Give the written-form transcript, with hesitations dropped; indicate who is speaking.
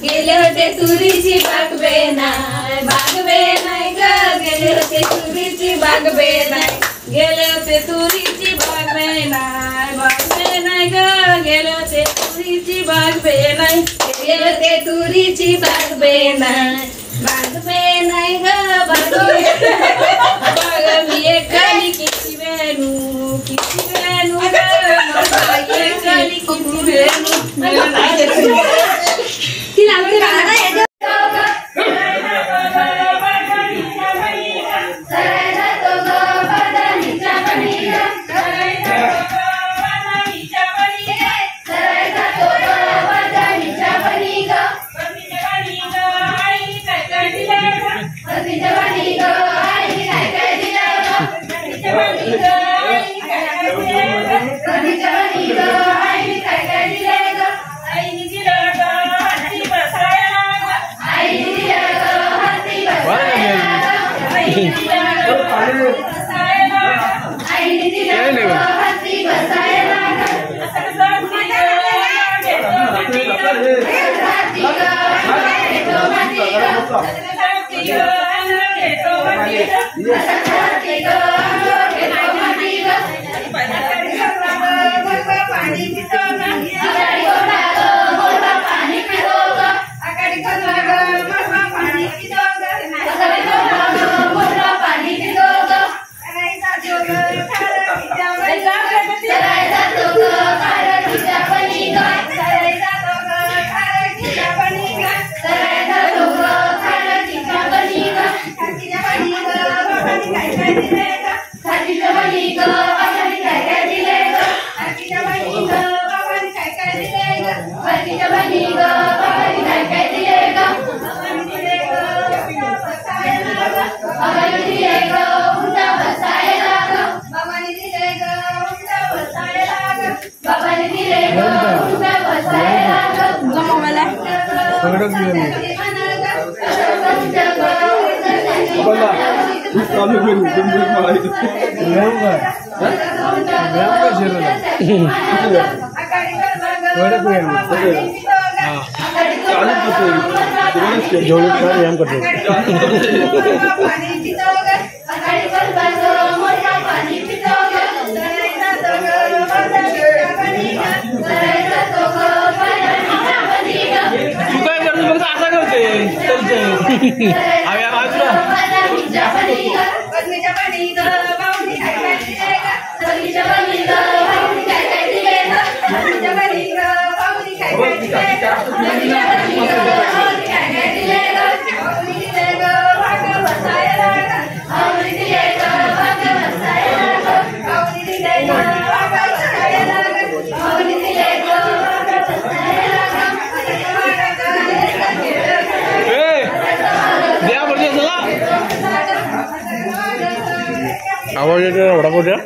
Speaker 1: गेले होते तुरीची बागबे नाही ग, गेले होते तुरीची बागबे नाही, गेले होते तुरीची बागबे नाही ग, गेले होते तुरीची बागबे नाही, गेले होते तुरीची बागबे नाही ग, बाग मी एकली किती वेणू ग, एकली किती वेणू
Speaker 2: आवाज येतो एवढा मोठा